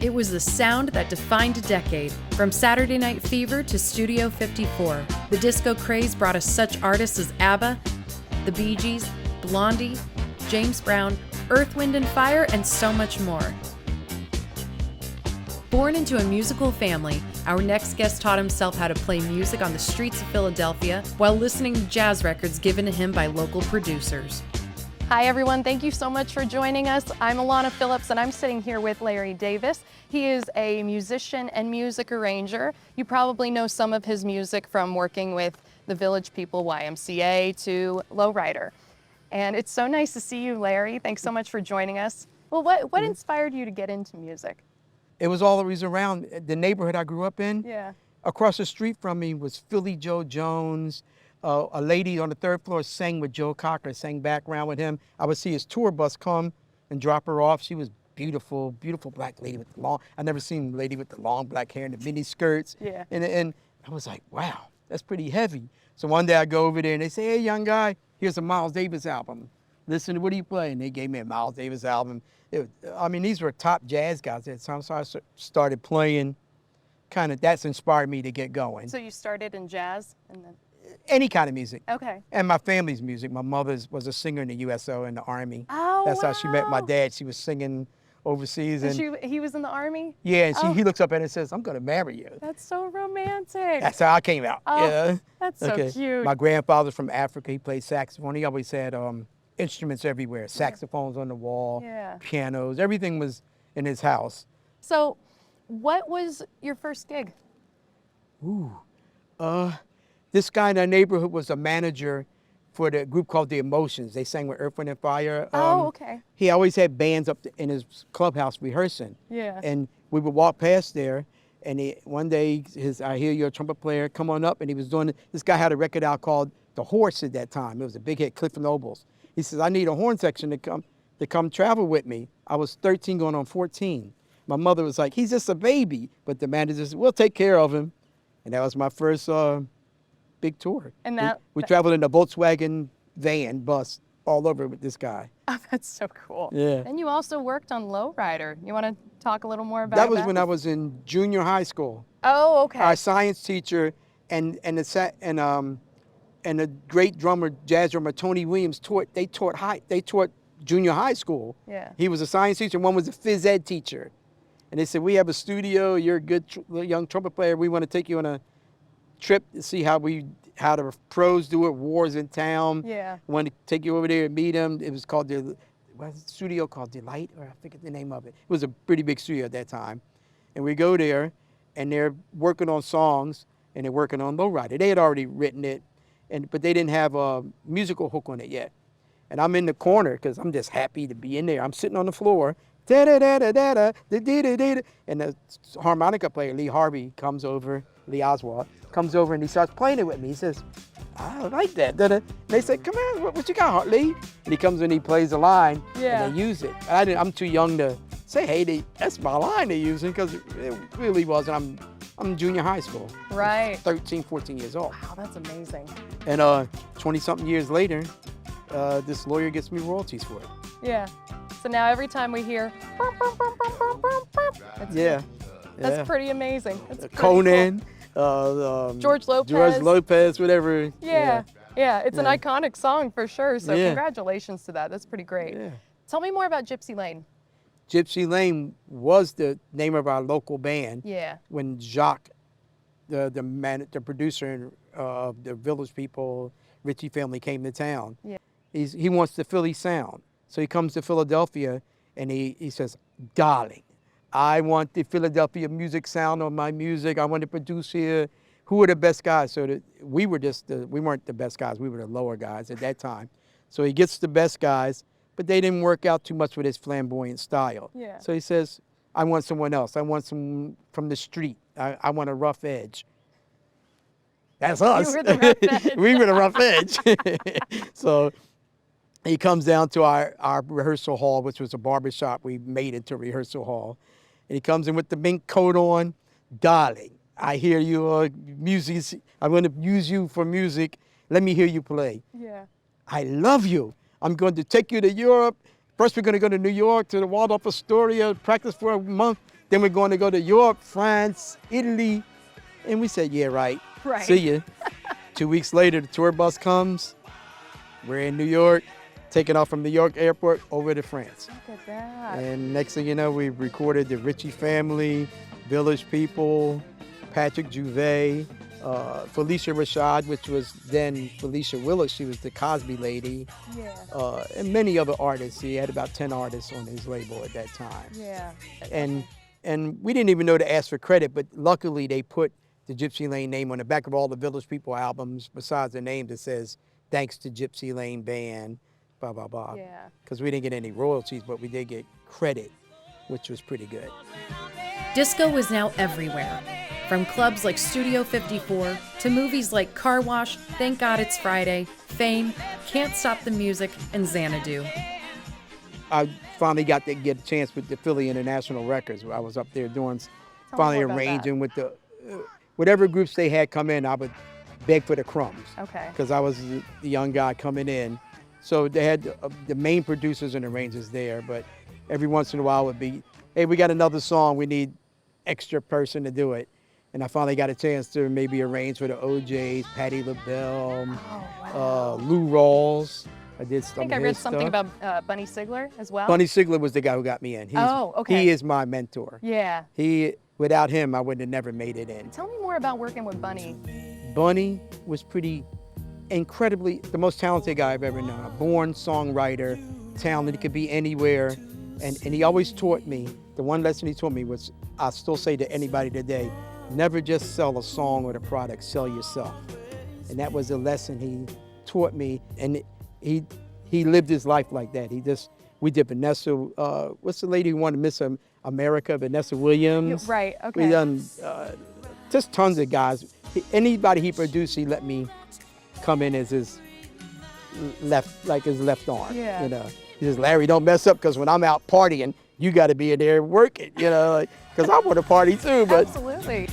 It was the sound that defined a decade. From Saturday Night Fever to Studio 54, the disco craze brought us such artists as ABBA, the Bee Gees, Blondie, James Brown, Earth, Wind and Fire, and so much more. Born into a musical family, our next guest taught himself how to play music on the streets of Philadelphia while listening to jazz records given to him by local producers. Hi everyone, thank you so much for joining us. I'm Alana Phillips and I'm sitting here with Larry Davis. He is a musician and music arranger. You probably know some of his music from working with the Village People YMCA to Lowrider. And it's so nice to see you, Larry. Thanks so much for joining us. Well, what inspired you to get into music? It was always around the neighborhood I grew up in. Yeah. Across the street from me was Philly Joe Jones. A lady on the third floor sang with Joe Cocker, sang background with him. I would see his tour bus come and drop her off. She was beautiful, beautiful black lady with long, I never seen a lady with the long black hair and the mini skirts. Yeah. And I was like, wow, that's pretty heavy. So one day I go over there and they say, hey, young guy, here's a Miles Davis album. Listen, what do you play? And they gave me a Miles Davis album. These were top jazz guys at the time, so I started playing. Kind of, that's inspired me to get going. So you started in jazz and then? Any kind of music. Okay. And my family's music. My mother was a singer in the USO in the Army. Oh, That's wow. how she met my dad. She was singing overseas. And he was in the Army? yeah, and he looks up at her and says, I'm going to marry you. That's so romantic. That's how I came out. Oh, yeah. that's so cute. My grandfather's from Africa. He played saxophone. He always had instruments everywhere. Saxophones on the wall, Yeah. pianos. Everything was in his house. So what was your first gig? This guy in our neighborhood was a manager for the group called The Emotions. They sang with Earth, Wind and Fire. Oh, okay. He always had bands up in his clubhouse rehearsing. Yeah. And we would walk past there, and one day, I hear you're a trumpet player, come on up, and he was doing, this guy had a record out called The Horse at that time. It was a big hit, Cliff Nobles. He says, I need a horn section to come travel with me. I was 13 going on 14. My mother was like, he's just a baby. But the manager said, we'll take care of him. And that was my first big tour. And we traveled in a Volkswagen bus all over with this guy. Oh, that's so cool. Yeah. And you also worked on Lowrider. You want to talk a little more about that? That was when I was in junior high school. Oh, okay. Our science teacher and the great drummer, jazz drummer Tony Williams taught junior high school. Yeah. He was a science teacher, and one was a phys ed teacher. And they said, we have a studio, you're a good young trumpet player, we want to take you on a trip to see how the pros do it, Wars in Town. Yeah. We want to take you over there and meet him. It was called the studio called Delight, or I forget the name of it. It was a pretty big studio at that time. And we go there, and they're working on songs, and they're working on Lowrider. They had already written it, but they didn't have a musical hook on it yet. And I'm in the corner, because I'm just happy to be in there. I'm sitting on the floor, da-da-da-da-da-da, da-da-da-da-da, and the harmonica player, Lee Oswald, comes over and he starts playing it with me. He says, I like that. Da-da. And they said, come on, what you got, Lee? And he comes and he plays a line, Yeah. and they use it. I'm too young to say, hey, that's my line they're using, because it really wasn't. I'm in junior high school. Right. 13, 14 years old. Wow, that's amazing. And 20-something years later, this lawyer gets me royalties for it. Yeah. So now every time we hear, bum, bum, bum, bum, bum, bum, bum, that's pretty amazing. That's pretty Conan, cool. George Lopez, whatever. Yeah, it's an iconic song for sure. So congratulations to that. That's pretty great. Yeah. Tell me more about Gypsy Lane. Gypsy Lane was the name of our local band. Yeah. When Jacques, the producer of the Village People, Ritchie family came to town. Yeah. He wants the Philly sound. So he comes to Philadelphia and he says, darling, I want the Philadelphia music sound on my music. I want to produce here. Who are the best guys? So we weren't the best guys. We were the lower guys at that time. So he gets the best guys, but they didn't work out too much with his flamboyant style. Yeah. So he says, I want someone else. I want someone from the street. I want a rough edge. That's us. You were the rough edge. We were the rough edge. So he comes down to our rehearsal hall, which was a barbershop. We made it to a rehearsal hall. And he comes in with the mink coat on. Darling, I hear you music. I'm going to use you for music. Let me hear you play. Yeah. I love you. I'm going to take you to Europe. First, we're going to go to New York, to the Waldorf Astoria, practice for a month. Then we're going to go to Europe, France, Italy. And we said, yeah, right. Right. See ya. 2 weeks later, the tour bus comes. We're in New York, taking off from New York airport over to France. Look at that. And next thing you know, we recorded the Ritchie Family, Village People, Patrick Juvet, Felicia Rashad, which was then Felicia Willis. She was the Cosby lady. Yeah. And many other artists. He had about 10 artists on his label at that time. Yeah. And we didn't even know to ask for credit, but luckily they put the Gypsy Lane name on the back of all the Village People albums, besides the name that says, thanks to Gypsy Lane Band, blah, blah, blah. Yeah. Because we didn't get any royalties, but we did get credit, which was pretty good. Disco was now everywhere, from clubs like Studio 54 to movies like Car Wash, Thank God It's Friday, Fame, Can't Stop the Music, and Xanadu. I finally got to get a chance with the Philly International Records. I was up there doing, Tell me finally more about arranging with the, whatever groups they had come in, I would beg for the crumbs. Okay. Because I was the young guy coming in. So they had the main producers and arrangers there, but every once in a while it would be, hey, we got another song, we need extra person to do it. And I finally got a chance to maybe arrange for the OJs, Patti LaBelle, Lou Rawls. I did some I think I read something about Bunny Sigler as well. Bunny Sigler was the guy who got me in. Okay. He is my mentor. Yeah. Without him, I would have never made it in. Tell me more about working with Bunny. Bunny was pretty incredibly, the most talented guy I've ever known. A born songwriter, talented, he could be anywhere. And he always taught me, the one lesson he taught me was, I still say to anybody today, never just sell a song or a product, sell yourself. And that was a lesson he taught me. And he lived his life like that. We did Vanessa, what's the lady who won Miss America, Vanessa Williams? Right, okay. We done just tons of guys. Anybody he produced, he let me come in as his left arm. Yeah. You know, he says, Larry, don't mess up, because when I'm out partying, you got to be in there working. You know, because I want to party too. But absolutely.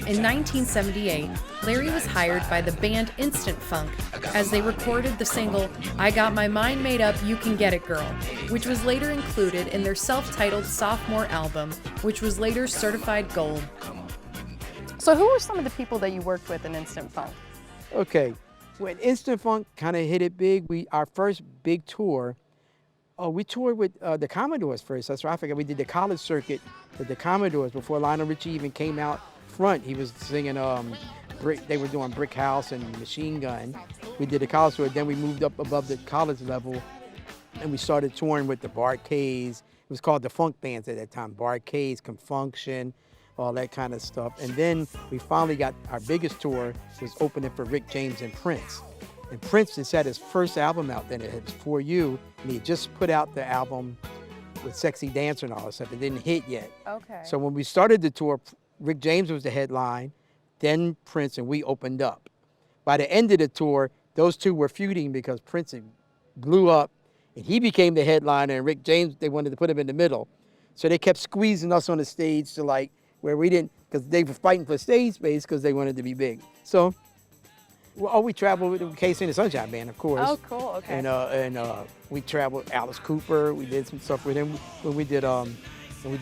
In 1978, Larry was hired by the band Instant Funk as they recorded the single, I Got My Mind Made Up, You Can Get It Girl, which was later included in their self-titled sophomore album, which was later certified gold. So who were some of the people that you worked with in Instant Funk? Okay, when Instant Funk kind of hit it big, our first big tour, we toured with the Commodores first. That's right, I forgot. We did the college circuit with the Commodores before Lionel Richie even came out front. He was singing, they were doing Brick House and Machine Gun. We did the college tour, then we moved up above the college level and we started touring with the Barcades. It was called the Funk Bands at that time, Barcades, Confunction, all that kind of stuff. And then we finally got our biggest tour, was opening for Rick James and Prince. And Prince just had his first album out then, it was For You, and he just put out the album with Sexy Dancer and all that stuff. It didn't hit yet. Okay. So when we started the tour, Rick James was the headline, then Prince, and we opened up. By the end of the tour, those two were feuding because Prince blew up, and he became the headliner, and Rick James, they wanted to put him in the middle. So they kept squeezing us on the stage to like, where we didn't, because they were fighting for stage space because they wanted to be big. So, we traveled with the Casey and the Sunshine Band, of course. Oh, cool, okay. And we traveled Alice Cooper. We did some stuff with him when we did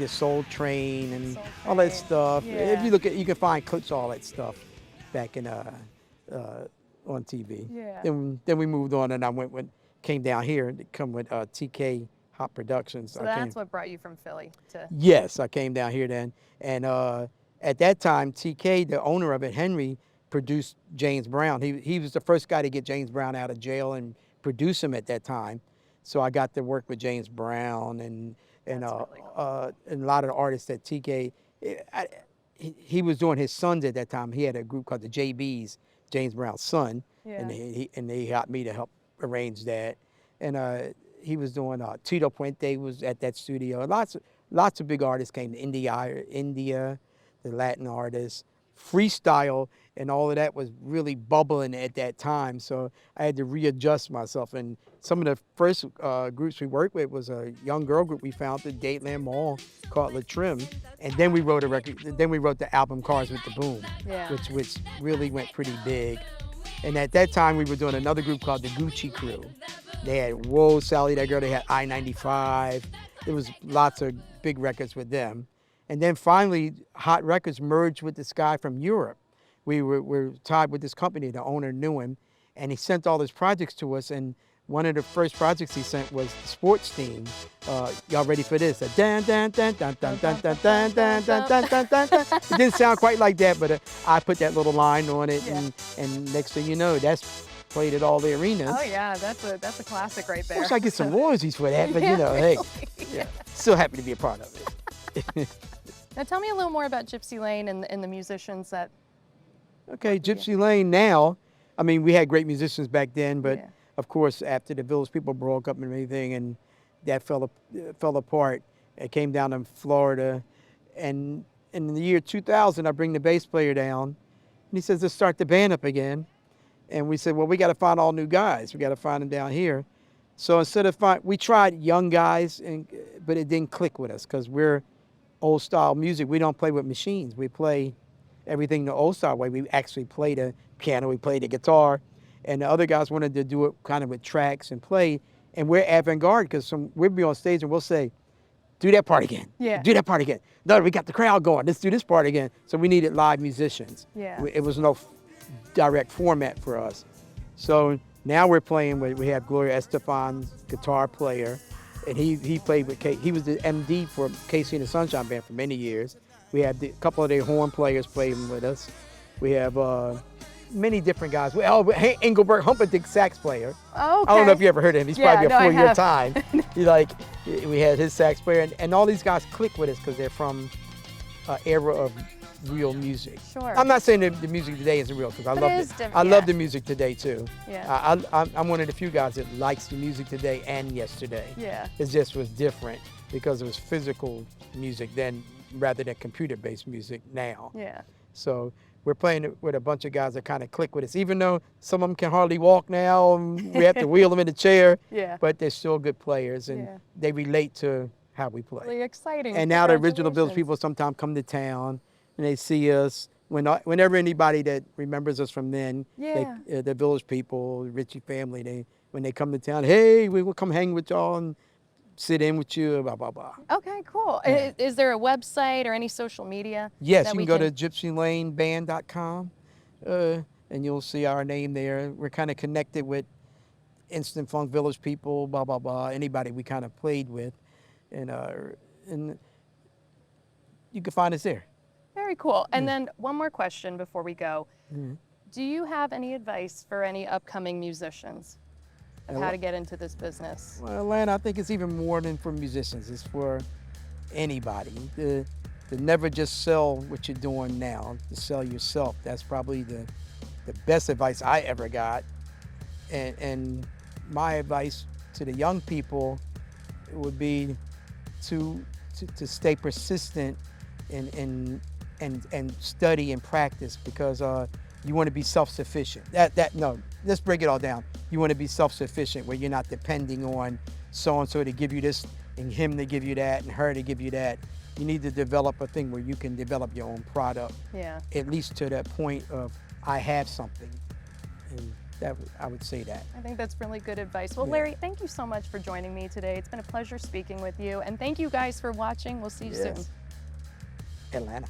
Soul Train and all that stuff. Yeah. If you look at, you can find clips of all that stuff back in on TV. Yeah. Then we moved on, and came down here and come with TK Hot Productions. So that's what brought you from Philly to... Yes, I came down here then. And at that time, TK, the owner of it, Henry, produced James Brown. He was the first guy to get James Brown out of jail and produce him at that time. So I got to work with James Brown and really cool. and a lot of the artists that TK, he was doing his sons at that time. He had a group called the JBs, James Brown's son, Yeah. and they got me to help arrange that. And he was doing, Tito Puente was at that studio. Lots of big artists came to India, the Latin artists. Freestyle and all of that was really bubbling at that time, so I had to readjust myself. And some of the first groups we worked with was a young girl group we founded, Dateland Mall, called La Trim. And then we wrote the album Cars with the Boom, Yeah. which really went pretty big. And at that time, we were doing another group called the Gucci Crew. They had Whoa, Sally, that girl. They had I-95. There was lots of big records with them. And then finally, Hot Records merged with this guy from Europe. We're tied with this company, the owner knew him, and he sent all his projects to us. And one of the first projects he sent was the sports theme. Y'all ready for this? Dun, dun, dun, dun, dun, dun, dun, dun, dun, dun, dun, dun, dun, dun. It didn't sound quite like that, but I put that little line on it, and next thing you know, that's played at all the arenas. Oh yeah, that's a classic right there. I wish I get some royalties for that, but you know, hey, still happy to be a part of it. Now tell me a little more about Gypsy Lane and the musicians that. Okay, Gypsy Lane now, I mean, we had great musicians back then, but of course, after the Village People broke up and everything, and that fell apart, it came down to Florida. And in the year 2000, I bring the bass player down, and he says, let's start the band up again. And we said, well, we got to find all new guys. We got to find them down here. So instead of we tried young guys, but it didn't click with us because we're old style music. We don't play with machines. We play everything the old style way. We actually play the piano, we play the guitar, and the other guys wanted to do it kind of with tracks and play. And we're avant-garde because we'll be on stage and we'll say, do that part again. Yeah. Do that part again. No, we got the crowd going. Let's do this part again. So we needed live musicians. Yeah. It was no direct format for us. So now we're playing with, we have Gloria Estefan's guitar player, and he played with, he was the MD for Casey and the Sunshine Band for many years. We have a couple of their horn players playing with us. We have many different guys. Engelbert Humperdinck, sax player. Oh, okay. I don't know if you ever heard of him. He's probably no, before your time. We had his sax player, and all these guys click with us because they're from an era of real music. Sure. I'm not saying that the music today isn't real because I love it. I love the music today too. Yeah. I'm one of the few guys that likes the music today and yesterday. Yeah. It just was different because it was physical music then rather than computer-based music now. Yeah. So we're playing with a bunch of guys that kind of click with us, even though some of them can hardly walk now. We have to wheel them in the chair. Yeah. But they're still good players, and they relate to how we play. Really exciting. And now the original Village People sometimes come to town and they see us. Whenever anybody that remembers us from then, the Village People, the Ritchie family, when they come to town, hey, we will come hang with y'all and sit in with you, blah, blah, blah. Okay, cool. Yeah. Is there a website or any social media? Yes, you can go to gypsylaneband.com and you'll see our name there. We're kind of connected with Instant Funk Village People, blah, blah, blah, anybody we kind of played with. And you can find us there. Very cool. And then one more question before we go. Do you have any advice for any upcoming musicians of how to get into this business? Well, Atlanta, I think it's even more than for musicians. It's for anybody. To never just sell what you're doing now, to sell yourself. That's probably the best advice I ever got. And my advice to the young people would be to stay persistent and study and practice, because you want to be self-sufficient. No, let's break it all down. You want to be self-sufficient where you're not depending on so-and-so to give you this and him to give you that and her to give you that. You need to develop a thing where you can develop your own product. Yeah. At least to that point of, I have something. And I would say that. I think that's really good advice. Well, Larry, thank you so much for joining me today. It's been a pleasure speaking with you. And thank you guys for watching. We'll see you soon. Atlanta.